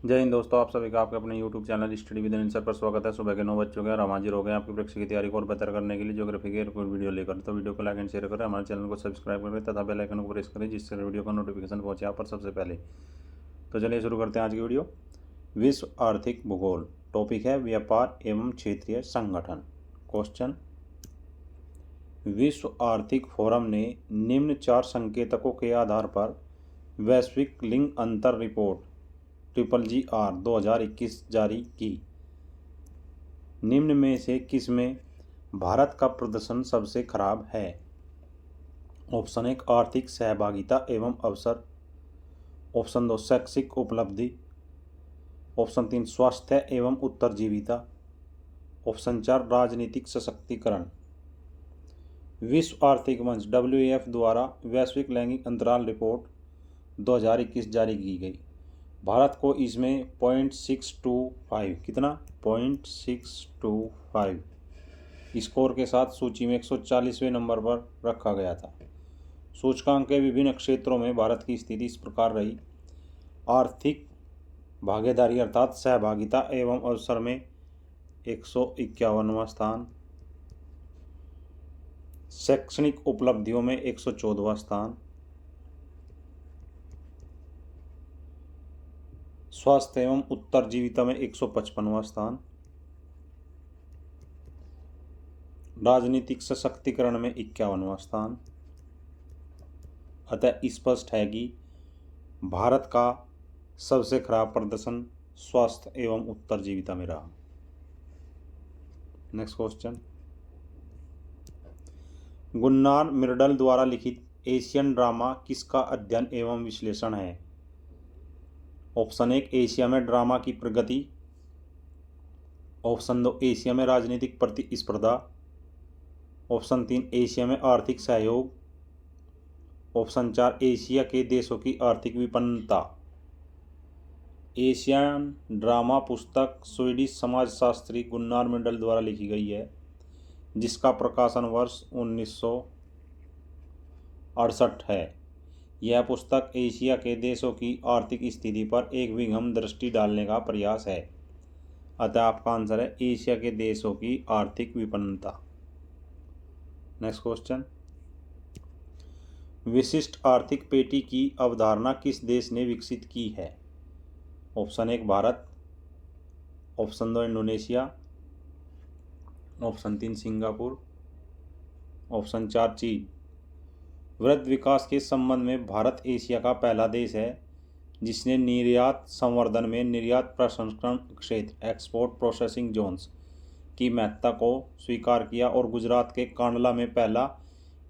जय हिंद दोस्तों, आप सभी का आपके अपने YouTube channel study with answer पर स्वागत है। सुबह के 9 बज चुके हैं और हम हाजिर हो गए हैं आपकी परीक्षा की तैयारी को और बेहतर करने के लिए ज्योग्राफी के कोई वीडियो लेकर। तो वीडियो को लाइक एंड शेयर करें, हमारे चैनल को सब्सक्राइब करें तथा बेल आइकन को प्रेस करें जिससे वीडियो का नोटिफिकेशन पहुंचे आप पर सबसे पहले। तो चलिए शुरू करते हैं आज की वीडियो। विश्व आर्थिक भूगोल, टॉपिक है व्यापार एवं क्षेत्रीय संगठन। क्वेश्चन, विश्व आर्थिक फोरम ने निम्न 4 संकेतकों के आधार पर वैश्विक लिंग अंतर रिपोर्ट GGR 2021 जारी की। निम्न में से किस में भारत का प्रदर्शन सबसे खराब है? ऑप्शन 1 आर्थिक सहभागिता एवं अवसर, ऑप्शन 2 शैक्षिक उपलब्धि, ऑप्शन 3 स्वास्थ्य एवं उत्तरजीविता, ऑप्शन 4 राजनीतिक सशक्तिकरण। विश्व आर्थिक मंच WEF द्वारा वैश्विक लैंगिक अंतराल रिपोर्ट 2021 जारी की गई। भारत को इसमें 0.625 कितना 0.625 स्कोर के साथ सूची में 140वें नंबर पर रखा गया था। सूचकांक के विभिन्न क्षेत्रों में भारत की स्थिति इस प्रकार रही। आर्थिक भागीदारी अर्थात सहभागिता एवं अवसर में 151वां स्थान, शैक्षणिक उपलब्धियों में 114वां स्थान, स्वास्थ्य एवं उत्तरजीविता में 155वां स्थान, राजनीतिक सशक्तिकरण में 51वां स्थान। अतः स्पष्ट है कि भारत का सबसे खराब प्रदर्शन स्वास्थ्य एवं उत्तरजीविता में रहा। नेक्स्ट क्वेश्चन, गुन्नार मिर्डल द्वारा लिखित एशियन ड्रामा किसका अध्ययन एवं विश्लेषण है? ऑप्शन 1 एशिया में ड्रामा की प्रगति, ऑप्शन 2 एशिया में राजनीतिक प्रतिस्पर्धा, ऑप्शन 3 एशिया में आर्थिक सहयोग, ऑप्शन 4 एशिया के देशों की आर्थिक विपन्नता। एशियन ड्रामा पुस्तक स्वीडिश समाजशास्त्री गुन्नार मिर्डल द्वारा लिखी गई है, जिसका प्रकाशन वर्ष 1968 है। यह पुस्तक एशिया के देशों की आर्थिक स्थिति पर एक विहंगम दृष्टि डालने का प्रयास है। अतः आपका आंसर है एशिया के देशों की आर्थिक विपन्नता। नेक्स्ट क्वेश्चन, विशिष्ट आर्थिक पेटी की अवधारणा किस देश ने विकसित की है? Option 1 Bharat, option 2 Indonesia, option 3 Singapore, option 4 चीन। वृद्धि विकास के संबंध में भारत एशिया का पहला देश है जिसने निर्यात संवर्धन में निर्यात प्रसंस्करण क्षेत्र एक्सपोर्ट प्रोसेसिंग जोन्स की महत्ता को स्वीकार किया और गुजरात के कांडला में पहला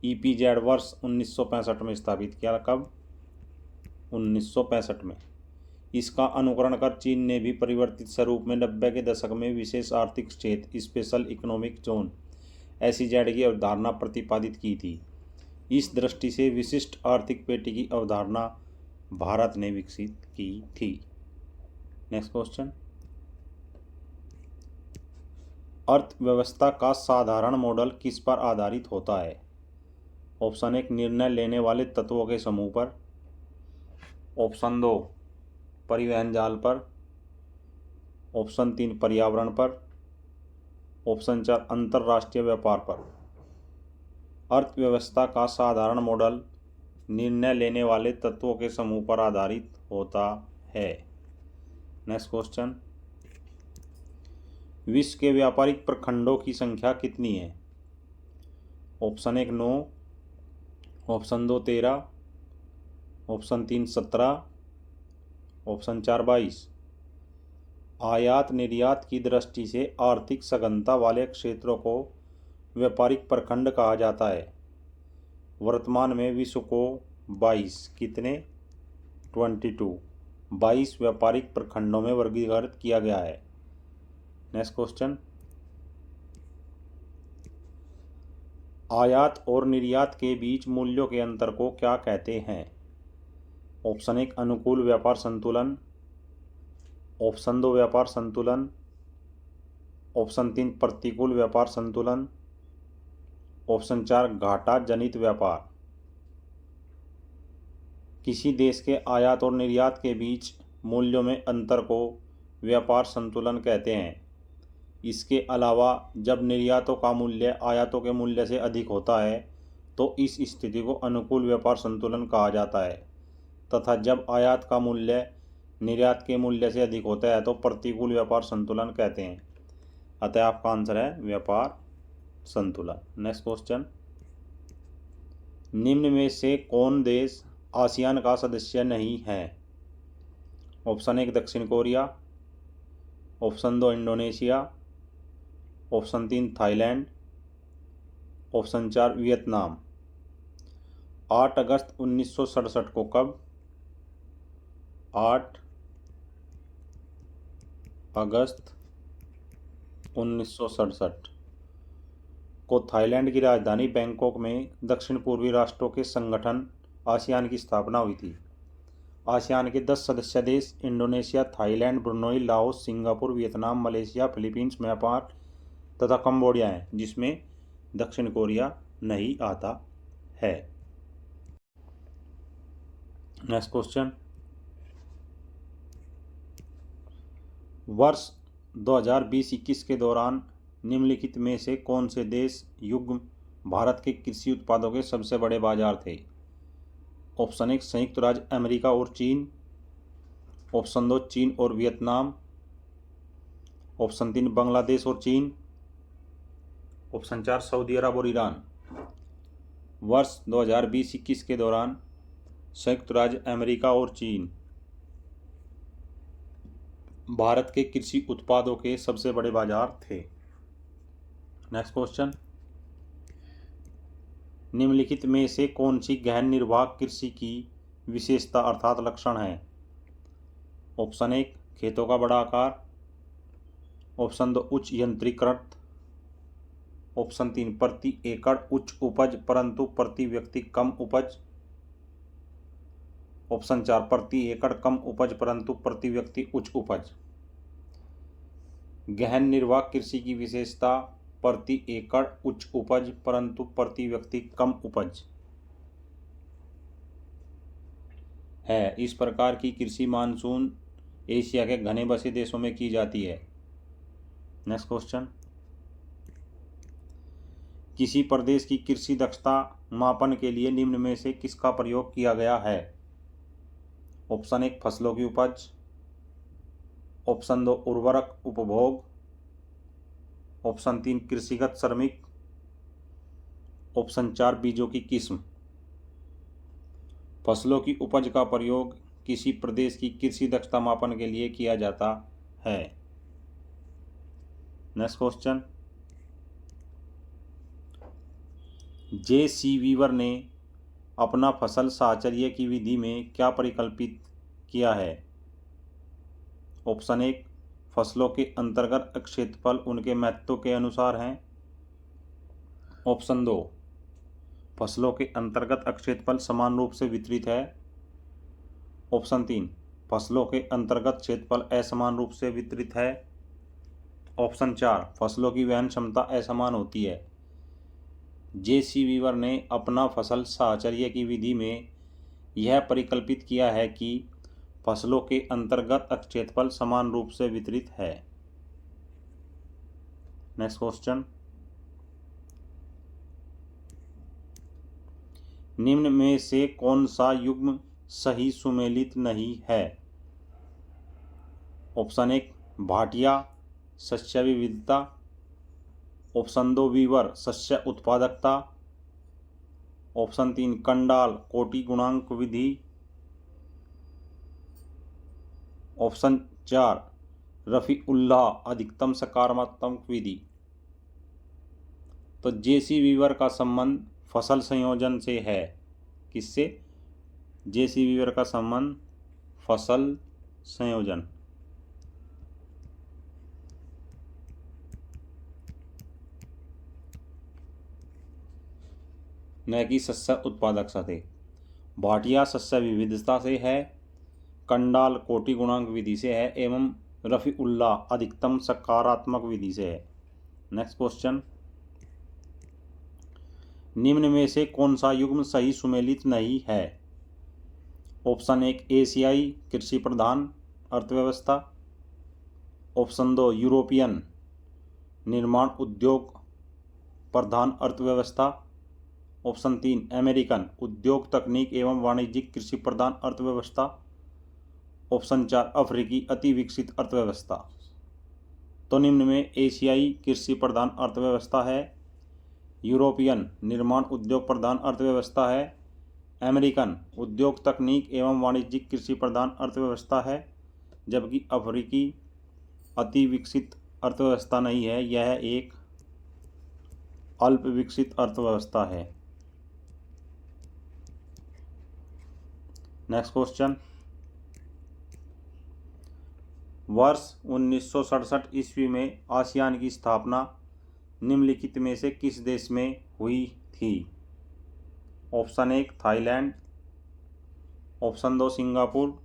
EPZ वर्ष 1965 में स्थापित किया। कब? 1965 में। इसका अनुकरण कर चीन ने भी परिवर्तित स्वरूप में 90 के दशक में विशेष आर्थिक क्षेत्र स्पेशल इकोनॉमिक जोन SEZ की अवधारणा प्रतिपादित की थी। इस दृष्टि से विशिष्ट आर्थिक पेटी की अवधारणा भारत ने विकसित की थी। नेक्स्ट क्वेश्चन, अर्थव्यवस्था का साधारण मॉडल किस पर आधारित होता है? ऑप्शन 1 निर्णय लेने वाले तत्वों के समूह पर, ऑप्शन 2 परिवहन जाल पर, ऑप्शन 3 पर्यावरण पर, ऑप्शन 4 अंतरराष्ट्रीय व्यापार पर। अर्थव्यवस्था का साधारण मॉडल निर्णय लेने वाले तत्वों के समूह पर आधारित होता है। नेक्स्ट क्वेश्चन, विश्व के व्यापारिक प्रखंडों की संख्या कितनी है? Option 1 9, option 2 13, option 3 17, option 4 22। आयात निर्यात की दृष्टि से आर्थिक सघनता वाले क्षेत्रों को व्यापारिक प्रखंड कहा जाता है। वर्तमान में विश्व को 22 कितने 22 व्यापारिक प्रखंडों में वर्गीकृत किया गया है। नेक्स्ट क्वेश्चन, आयात और निर्यात के बीच मूल्यों के अंतर को क्या कहते हैं? ऑप्शन 1 अनुकूल व्यापार संतुलन, ऑप्शन 2 व्यापार संतुलन, ऑप्शन 3 प्रतिकूल व्यापार संतुलन, ऑप्शन 4 घाटा जनित व्यापार। किसी देश के आयात और निर्यात के बीच मूल्यों में अंतर को व्यापार संतुलन कहते हैं। इसके अलावा जब निर्यातों का मूल्य आयातों के मूल्य से अधिक होता है तो इस स्थिति को अनुकूल व्यापार संतुलन कहा जाता है, तथा जब आयात का मूल्य निर्यात के मूल्य से अधिक होता है तो प्रतिकूल व्यापार संतुलन कहते हैं। अतः आपका आंसर है व्यापार संतुलन। नेक्स्ट क्वेश्चन, निम्न में से कौन देश आसियान का सदस्य नहीं है? ऑप्शन 1 दक्षिण Korea, option 2 Indonesia, option 3 Thailand, option 4 Vietnam. 8 अगस्त 1967 को कब? 8 अगस्त 1967 को थाईलैंड की राजधानी बैंकॉक में दक्षिण पूर्वी राष्ट्रों के संगठन आसियान की स्थापना हुई थी। आसियान के 10 सदस्य देश Indonesia, Thailand, Brunei, Laos, Singapore, Vietnam, Malaysia, Philippines, Myanmar तथा कंबोडिया हैं, जिसमें दक्षिण कोरिया नहीं आता है। नेक्स्ट क्वेश्चन, वर्ष 2020-21 के दौरान निम्नलिखित में से कौन से देश युग्म भारत के कृषि उत्पादों के सबसे बड़े बाजार थे? ऑप्शन 1 संयुक्त राज्य अमेरिका और चीन, ऑप्शन 2 चीन और वियतनाम, ऑप्शन 3 बांग्लादेश और चीन, ऑप्शन 4 सऊदी अरब और ईरान। वर्ष 2020-21 के दौरान संयुक्त राज्य अमेरिका और चीन भारत के कृषि उत्पादों के सबसे बड़े बाजार थे। नेक्स्ट क्वेश्चन, निम्नलिखित में से कौन सी गहन निर्वाह कृषि की विशेषता अर्थात लक्षण है? ऑप्शन 1 खेतों का बड़ा आकार, ऑप्शन 2 उच्च यंत्रीकृत, ऑप्शन 3 प्रति एकड़ उच्च उपज परंतु प्रति व्यक्ति कम उपज, ऑप्शन 4 प्रति एकड़ कम उपज परंतु प्रति व्यक्ति उच्च उपज। गहन निर्वाह कृषि की विशेषता प्रति एकड़ उच्च उपज परंतु प्रति व्यक्ति कम उपज है। इस प्रकार की कृषि मानसून एशिया के घने बसे देशों में की जाती है। नेक्स्ट क्वेश्चन, किसी प्रदेश की कृषि दक्षता मापन के लिए निम्न में से किसका प्रयोग किया गया है? ऑप्शन 1 फसलों की उपज, ऑप्शन 2 उर्वरक उपभोग, ऑप्शन 3 कृषिगत श्रमिक, ऑप्शन 4 बीजों की किस्म। फसलों की उपज का प्रयोग किसी प्रदेश की कृषि दक्षता मापन के लिए किया जाता है। Next question, JC. वीवर ने अपना फसल साहचर्य की विधि में क्या परिकल्पित किया है? ऑप्शन 1 फसलों के अंतर्गत क्षेत्रफल उनके महत्व के अनुसार हैं, ऑप्शन 2 फसलों के अंतर्गत क्षेत्रफल समान रूप से वितरित है, ऑप्शन 3 फसलों के अंतर्गत क्षेत्रफल असमान रूप से वितरित है, ऑप्शन 4 फसलों की वहन क्षमता असमान होती है। जे.सी. वीवर ने अपना फसल साहचर्य की विधि में यह परिकल्पित किया है कि फसलों के अंतर्गत क्षेत्रफल समान रूप से वितरित है। नेक्स्ट क्वेश्चन, निम्न में से कौन सा युग्म सही सुमेलित नहीं है? ऑप्शन 1 भाटिया शस्य विविधता, ऑप्शन 2 वीवर शस्य उत्पादकता, ऑप्शन 3 कंडाल कोटि गुणांक विधि, ऑप्शन 4 रफीउल्लाह अधिकतम सकारात्मक विधि। तो जे.सी. वीवर का संबंध फसल संयोजन से है। किससे? जे.सी. वीवर का संबंध फसल संयोजन। न कि शस्य उत्पादकता से। भाटिया शस्य विविधता से है, कंडाल कोटि गुणांक विधि से है एवं रफीउल्लाह अधिकतम सकारात्मक विधि से है। नेक्स्ट क्वेश्चन, निम्न में से कौन सा युग्म सही सुमेलित नहीं है? ऑप्शन 1 एशियाई कृषि प्रधान, अर्थव्यवस्था। ऑप्शन 2 यूरोपियन निर्माण उद्योग प्रधान अर्थव्यवस्था। ऑप्शन 3 अमेरिकन उद्योग तकनीक एवं वाणिज्यिक कृषि प्रधान अर्थव्यवस्था। ऑप्शन 4 अफ्रीकी अति विकसित अर्थव्यवस्था। तो निम्न में एशियाई कृषि प्रधान अर्थव्यवस्था है, यूरोपियन निर्माण उद्योग प्रधान अर्थव्यवस्था है, अमेरिकन उद्योग तकनीक एवं वाणिज्यिक कृषि प्रधान अर्थव्यवस्था है, जबकि अफ्रीकी अति विकसित अर्थव्यवस्था नहीं है, यह एक अल्प विकसित अर्थव्यवस्था है। नेक्स्ट क्वेश्चन, वर्ष 1967 ईस्वी में आसियान की स्थापना निम्नलिखित में से किस देश में हुई थी? Option 1 Thailand, option 2 Singapore,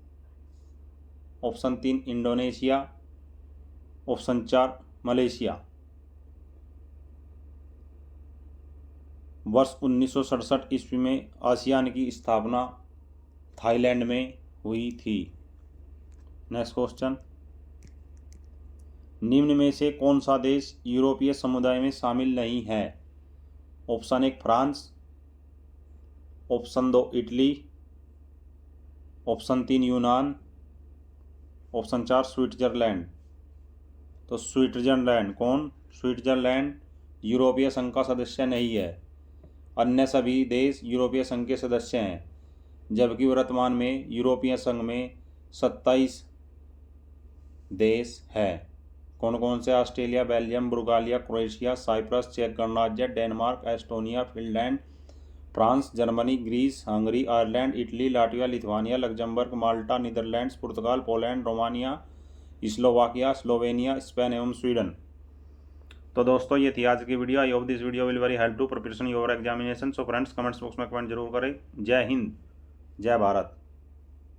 option 3 Indonesia, option 4 Malaysia. वर्ष 1967 ईस्वी में आसियान की स्थापना थाईलैंड में हुई थी। नेक्स्ट क्वेश्चन, निम्न में से कौन सा देश यूरोपीय समुदाय में शामिल नहीं है? Option 1 France, option 2 Italy, option 3 यूनान, ऑप्शन 4 स्विट्जरलैंड। तो स्विट्जरलैंड स्विट्जरलैंड यूरोपीय संघ का सदस्य नहीं है। अन्य सभी देश यूरोपीय संघ के सदस्य हैं, जबकि वर्तमान में यूरोपीय संघ में 27 देश हैं। कौन कौन से? Australia, Belgium, Bulgaria, Croatia, Cyprus, चेक गणराज्य, Denmark, Estonia, Finland, France, Germany, Greece, Hungary, Ireland, Italy, Latvia, Lithuania, Luxembourg, Malta, Netherlands, पुर्तगाल, Poland, Romania, Slovakia, Slovenia, Spain एवं स्वीडन। तो दोस्तों ये थी आज की video. I hope this video will very help to preparation your examination. So friends comments box में comment जरूर करें। जय हिंद, जय भारत।